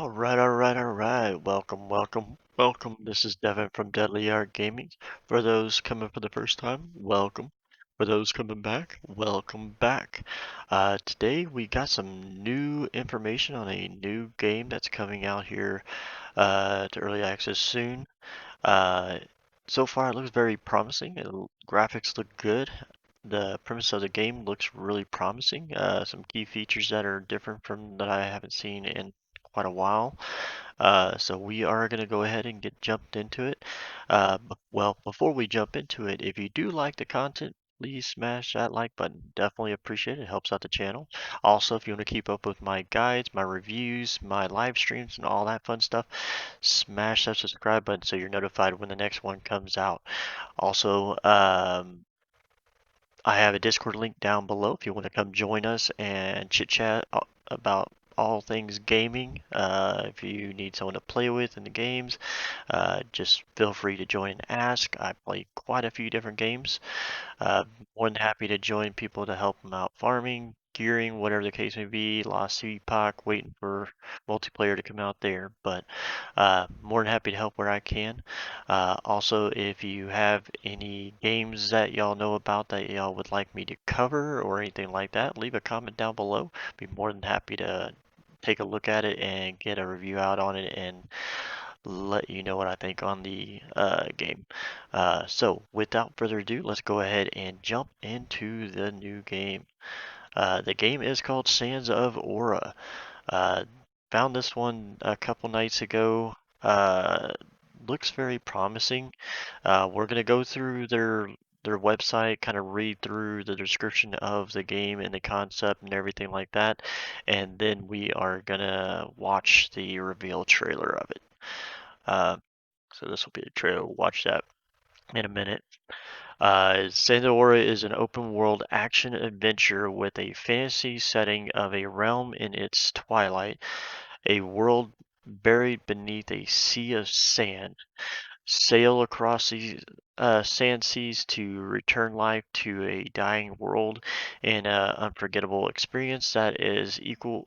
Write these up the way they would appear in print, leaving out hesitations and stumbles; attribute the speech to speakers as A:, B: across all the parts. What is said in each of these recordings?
A: All right. Welcome. This is Devin from Deadly Art Gaming. For those coming for the first time, welcome. For those coming back, welcome back. Today we got some new information on a new game that's coming out here to early access soon. Uh, so far, it looks very promising. Graphics look good. The premise of the game looks really promising. Some key features that are different from that I haven't seen in quite a while. So we are going to go ahead and get jumped into it. Well, before we jump into it, if you do like the content, please smash that like button. Definitely appreciate it. It helps out the channel. Also, if you want to keep up with my guides, my reviews, my live streams, and all that fun stuff, smash that subscribe button so you're notified when the next one comes out. Also, I have a Discord link down below if you want to come join us and chit chat about all things gaming. If you need someone to play with in the games, just feel free to join and ask. I play quite a few different games. Uh, More than happy to join people to help them out farming, gearing, whatever the case may be. Lost Epoch, waiting for multiplayer to come out there, but more than happy to help where I can. Also, if you have any games that y'all know about that y'all would like me to cover or anything like that, leave a comment down below. Be more than happy to take a look at it and get a review out on it and let you know what I think on the game. So without further ado, let's go ahead and jump into the new game. The game is called Sands of Aura. Uh, Found this one a couple nights ago. Looks very promising. We're gonna go through their website, kind of read through the description of the game and the concept and everything like that, and then we are gonna watch the reveal trailer of it. Uh, so this will be a trailer. We'll watch that in a minute. Sandora is an open world action adventure with a fantasy setting of a realm in its twilight, a world buried beneath a sea of sand. Sail across these sand seas to return life to a dying world in an unforgettable experience that is equal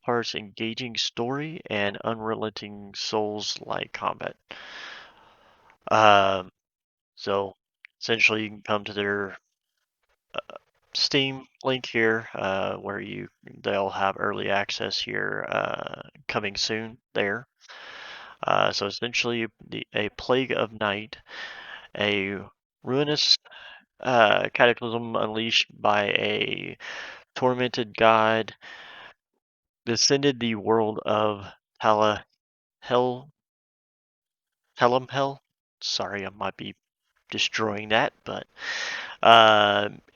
A: parts engaging story and unrelenting Souls-like combat. Um, so essentially, you can come to their Steam link here, where they'll have early access here coming soon there. So essentially, a plague of night, a ruinous cataclysm unleashed by a tormented god, descended the world of Tala Hell Telemhel. Sorry, I might be destroying that, but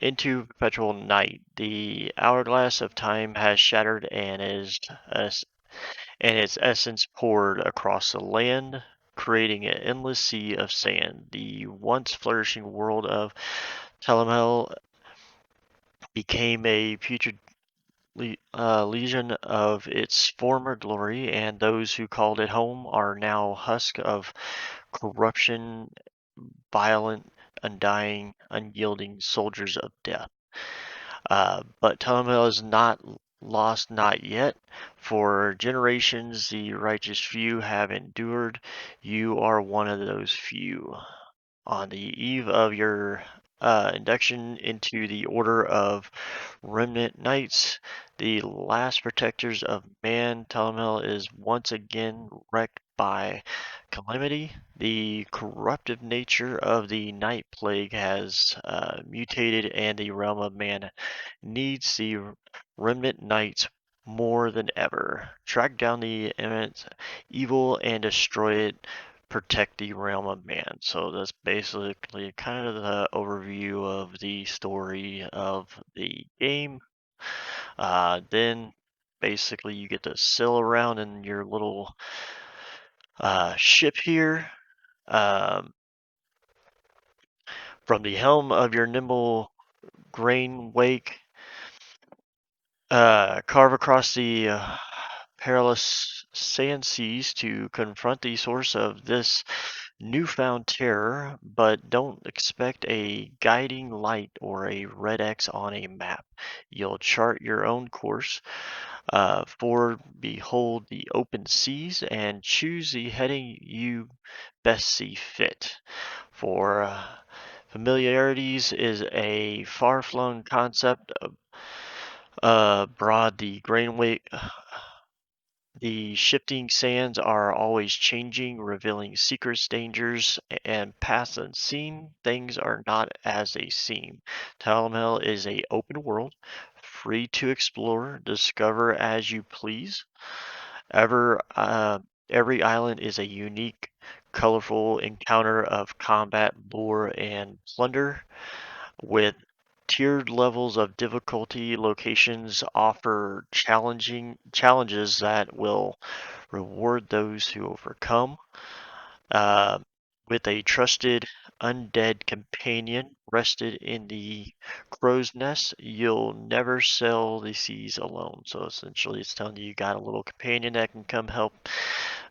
A: into perpetual night. The hourglass of time has shattered and its essence poured across the land, creating an endless sea of sand. The once flourishing world of Telemhel became a putrid legion of its former glory, and those who called it home are now husk of corruption, violent, undying, unyielding soldiers of death. But Telemel is not lost, not yet. For generations, the righteous few have endured. You are one of those few. On the eve of your induction into the Order of Remnant Knights, the last protectors of man, Telemel is once again wrecked by calamity. The corruptive nature of the Night Plague has mutated, and the realm of man needs the Remnant Knights more than ever. Track down the immense evil and destroy it. Protect the realm of man. So that's basically kind of the overview of the story of the game. Then basically you get to sail around in your little ship here. Um, from the helm of your nimble grain wake, carve across the perilous sand seas to confront the source of this newfound terror, but don't expect a guiding light or a red X on a map. You'll chart your own course, for behold the open seas, and choose the heading you best see fit. For familiarities is a far-flung concept. Broad the grain the shifting sands are always changing, revealing secrets, dangers, and paths unseen. Things are not as they seem. Talamel is a open world, free to explore, discover as you please. Ever, every island is a unique, colorful encounter of combat, lure, and plunder. With tiered levels of difficulty, locations offer challenging challenges that will reward those who overcome. Uh, with a trusted undead companion rested in the crow's nest, you'll never sail the seas alone. So essentially, it's telling you you got a little companion that can come help,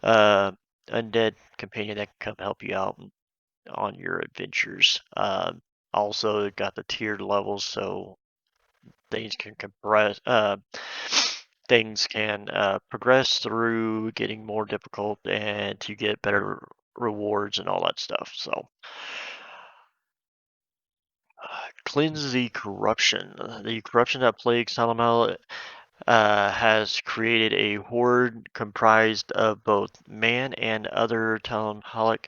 A: uh, undead companion that can come help you out on your adventures. Also, it got the tiered levels, so things can compress. Things can progress through getting more difficult, and to get better rewards and all that stuff. So, cleanse the corruption. The corruption that plagues Talamel has created a horde comprised of both man and other Talamhalic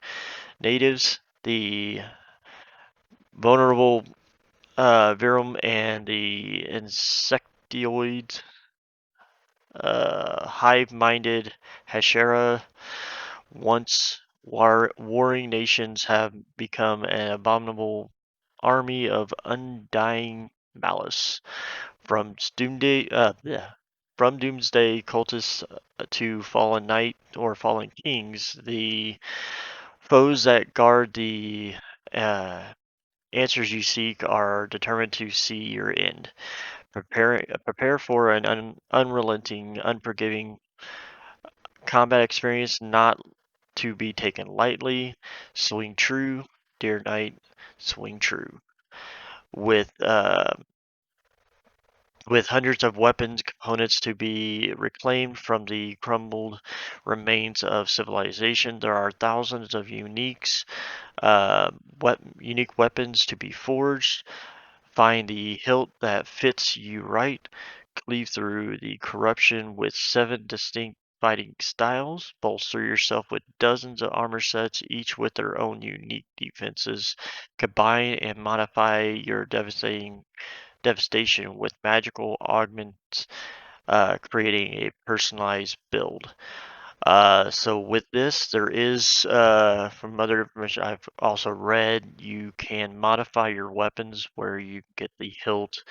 A: natives. The vulnerable Virum and the insectoids, hive-minded Hashera, once warring nations, have become an abominable army of undying malice. From doomsday cultists to fallen knight or fallen kings, the foes that guard the uh, answers you seek are determined to see your end. Prepare for an unrelenting, unforgiving combat experience not to be taken lightly. Swing true, dear knight, swing true. With uh, with hundreds of weapons components to be reclaimed from the crumbled remains of civilization, there are thousands of uh, unique weapons to be forged. Find the hilt that fits you right. Cleave through the corruption with 7 distinct fighting styles. Bolster yourself with dozens of armor sets, each with their own unique defenses. Combine and modify your devastation with magical augments, creating a personalized build. So with this, there is, from other information I've also read, you can modify your weapons where you get the hilt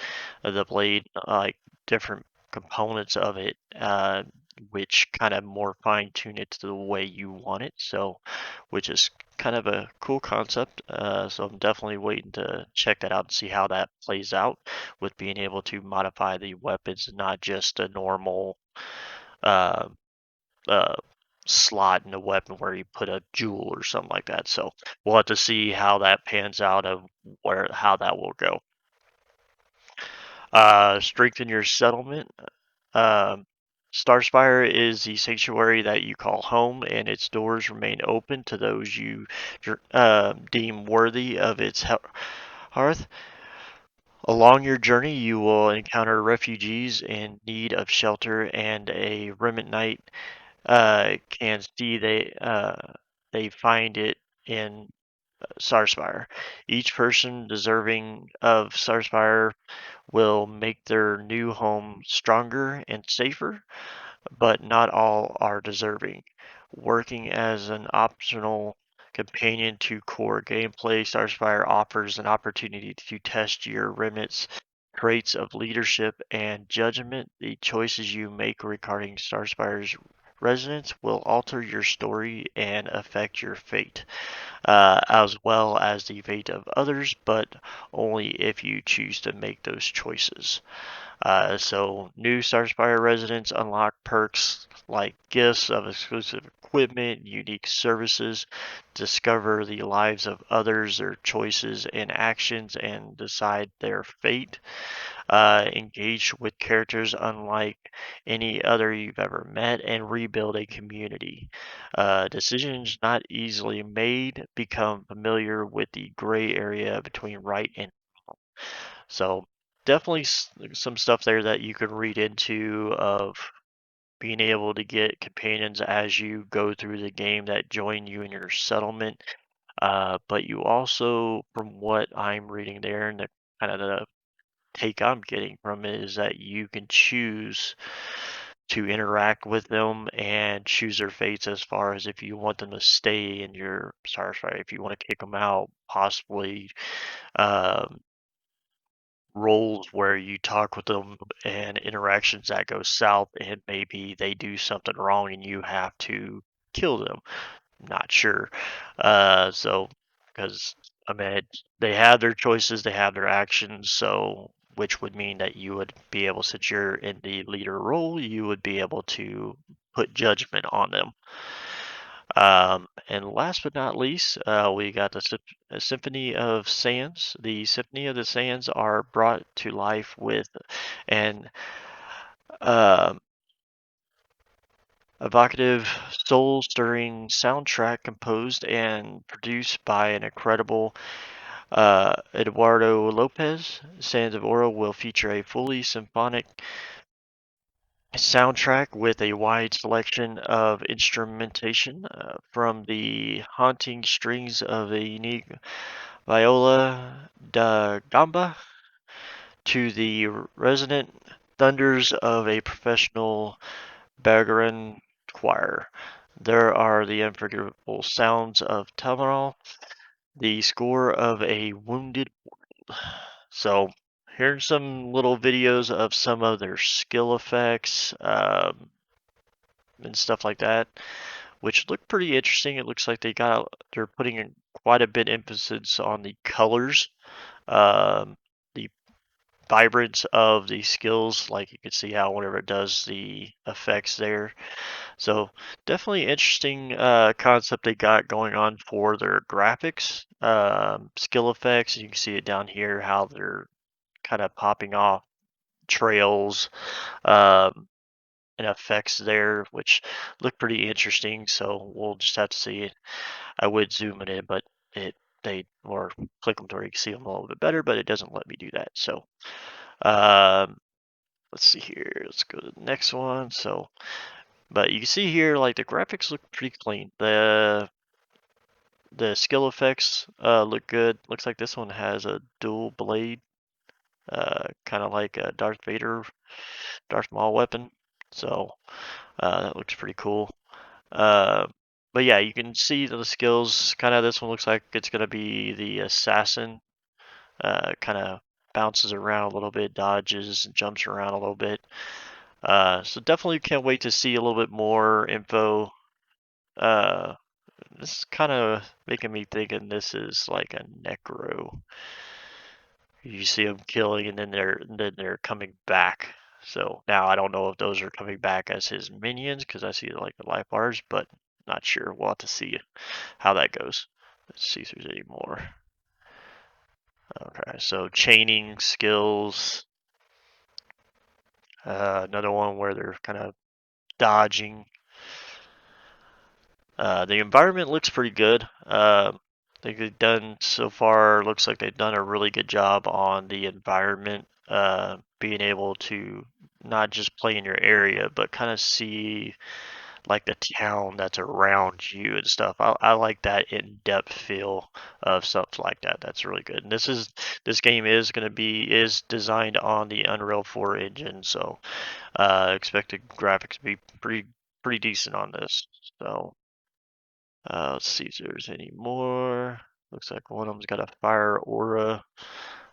A: of the blade, like different components of it, which kind of more fine tune it to the way you want it. So, which is kind of a cool concept. So I'm definitely waiting to check that out and see how that plays out with being able to modify the weapons, not just a normal, uh, uh, slot in a weapon where you put a jewel or something like that. So we'll have to see how that pans out of where how that will go. Strengthen your settlement. Um, Starspire is the sanctuary that you call home, and its doors remain open to those you deem worthy of its hearth. Along your journey, you will encounter refugees in need of shelter, and a remnant knight can see they find it in Starspire. Each person deserving of Starspire will make their new home stronger and safer, but not all are deserving. Working as an optional companion to core gameplay, Starspire offers an opportunity to test your remnant's traits of leadership and judgment. The choices you make regarding Starspire's residents will alter your story and affect your fate, as well as the fate of others, but only if you choose to make those choices. So new Starspire residents unlock perks like gifts of exclusive equipment, unique services, discover the lives of others, their choices and actions, and decide their fate. Engage with characters unlike any other you've ever met, and rebuild a community. Decisions not easily made, become familiar with the gray area between right and wrong. So definitely some stuff there that you can read into of being able to get companions as you go through the game that join you in your settlement. But you also, from what I'm reading there, and the kind of the take I'm getting from it is that you can choose to interact with them and choose their fates as far as if you want them to stay in your sorry, if you want to kick them out, possibly um, roles where you talk with them and interactions that go south and maybe they do something wrong and you have to kill them. Not sure. So because I mean they have their choices, they have their actions, so which would mean that you would be able, since you're in the leader role, you would be able to put judgment on them. And last but not least, we got the Symphony of Sands. The Symphony of the Sands are brought to life with an um evocative, soul-stirring soundtrack composed and produced by an incredible Eduardo Lopez. Sands of Oro will feature a fully symphonic soundtrack with a wide selection of instrumentation, from the haunting strings of a unique viola da gamba to the resonant thunders of a professional Bergerac choir. There are the unforgettable sounds of Tamarol, the score of a wounded world. So, here's some little videos of some of their skill effects and stuff like that, which look pretty interesting. It looks like they're putting in quite a bit emphasis on the colors, the vibrance of the skills. Like you can see how whenever it does the effects there. So definitely interesting concept they got going on for their graphics, skill effects. You can see it down here how they're kind of popping off trails um, and effects there, which look pretty interesting. So we'll just have to see it. I would zoom it in, but it they or click them to where you can see them a little bit better, but it doesn't let me do that. So um, let's see here. Let's go to the next one. So, but you can see here, like the graphics look pretty clean. The skill effects look good. Looks like this one has a dual blade, kind of like a Darth Maul weapon. So that looks pretty cool. Uh, but yeah, you can see the skills. Kind of this one looks like it's gonna be the assassin. Kind of bounces around a little bit, dodges, jumps around a little bit. So definitely can't wait to see a little bit more info. Uh, this is kind of making me thinking this is like a necro. You see them killing, and then they're coming back. So now I don't know if those are coming back as his minions because I see like the life bars, but not sure. We'll have to see how that goes. Let's see if there's any more. Okay, so chaining skills. Another one where they're kind of dodging. The environment looks pretty good. I think they've done so far. Looks like they've done a really good job on the environment, being able to not just play in your area, but kind of see like the town that's around you and stuff. I like that in-depth feel of stuff like that. That's really good. And this game is going to be is designed on the Unreal 4 engine, so expected graphics to be pretty decent on this. So let's see if there's any more. Looks like one of them's got a fire aura,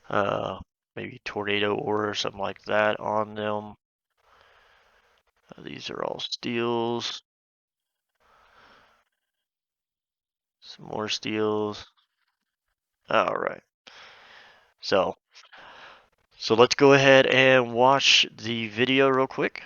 A: uh, maybe tornado aura or something like that on them. These are all steels. Some more steels. All right. So So let's go ahead and watch the video real quick.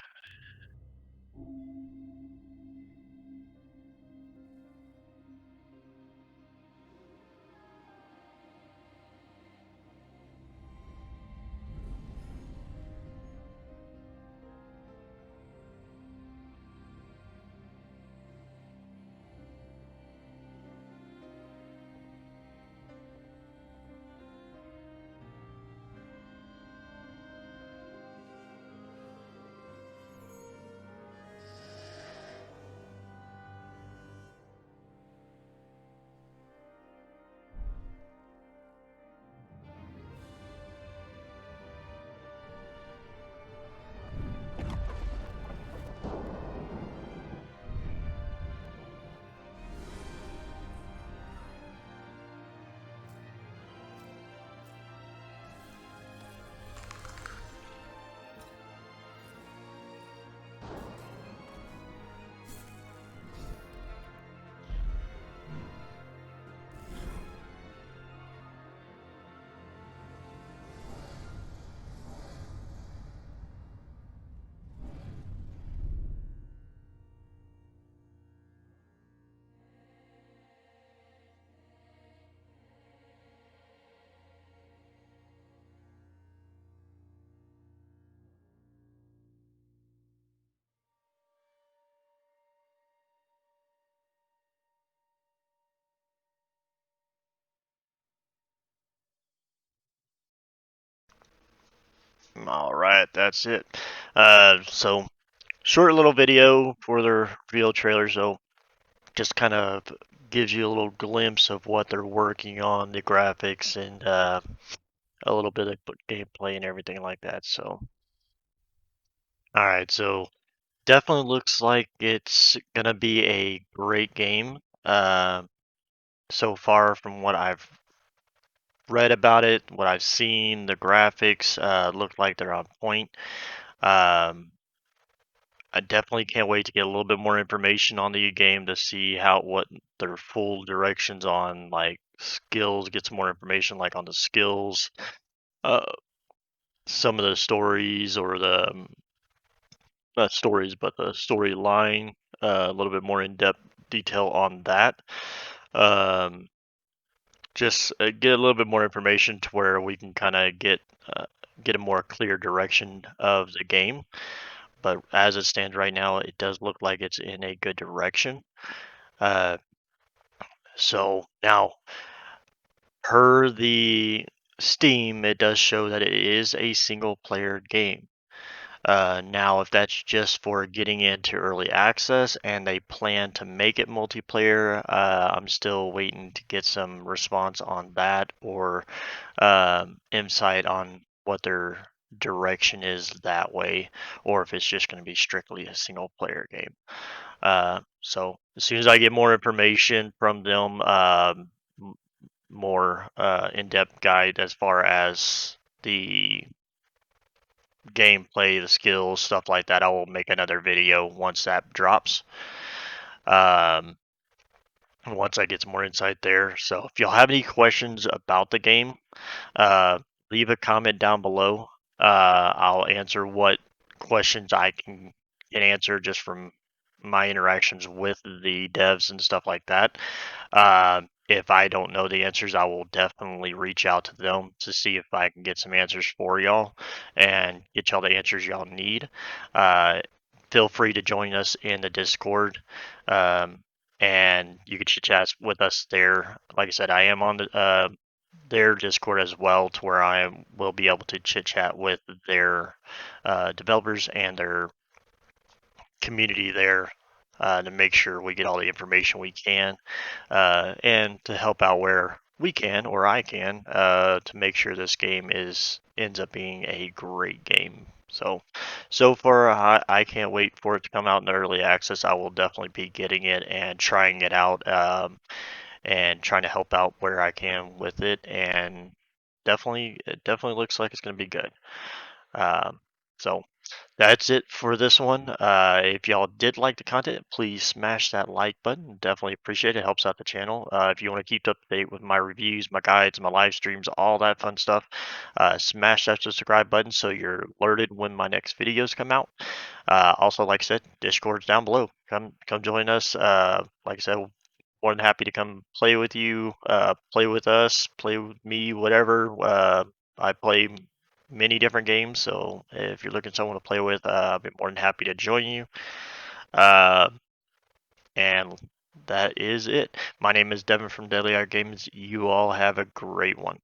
A: All right, that's it. So short little video for their reveal trailer. So just kind of gives you a little glimpse of what they're working on, the graphics, and a little bit of gameplay and everything like that. So, all right, so definitely looks like it's gonna be a great game. So far from what I've read about it, what I've seen, the graphics look like they're on point. Um, I definitely can't wait to get a little bit more information on the game to see what their full directions on like skills, get some more information like on the skills, uh, some of the stories or the not stories, but the storyline, a little bit more in depth detail on that. Um, just get a little bit more information to where we can kind of uh, get a more clear direction of the game. But as it stands right now, it does look like it's in a good direction. Uh, so now, per the Steam, it does show that it is a single player game. Now, if that's just for getting into early access and they plan to make it multiplayer, I'm still waiting to get some response on that or insight on what their direction is that way, or if it's just going to be strictly a single player game. So as soon as I get more information from them, more in-depth guide as far as the gameplay, the skills, stuff like that, I will make another video once that drops. Um, once I get some more insight there. So if y'all have any questions about the game, uh, leave a comment down below. I'll answer what questions I can answer just from my interactions with the devs and stuff like that. If I don't know the answers, I will definitely reach out to them to see if I can get some answers for y'all and get y'all the answers y'all need. Uh, Feel free to join us in the Discord. And you can chit chat with us there. Like I said, I am on their Discord as well, to where I will be able to chit chat with their developers and their community there to make sure we get all the information we can and to help out where we can or I can to make sure this game ends up being a great game. So far, I can't wait for it to come out in early access. I will definitely be getting it and trying it out and trying to help out where I can with it. And it definitely looks like it's going to be good. Um, so That's it for this one. If y'all did like the content, please smash that like button. Definitely appreciate it. Helps out the channel. If you want to keep up to date with my reviews, my guides, my live streams, all that fun stuff, smash that subscribe button so you're alerted when my next videos come out. Also, like I said, Discord's down below. Come join us. Like I said, more than happy to come play with you, play with us, play with me, whatever. I play many different games, so if you're looking for someone to play with, I'll be more than happy to join you. Uh, and that is it. My name is Devin from Deadly Art Games. You all have a great one.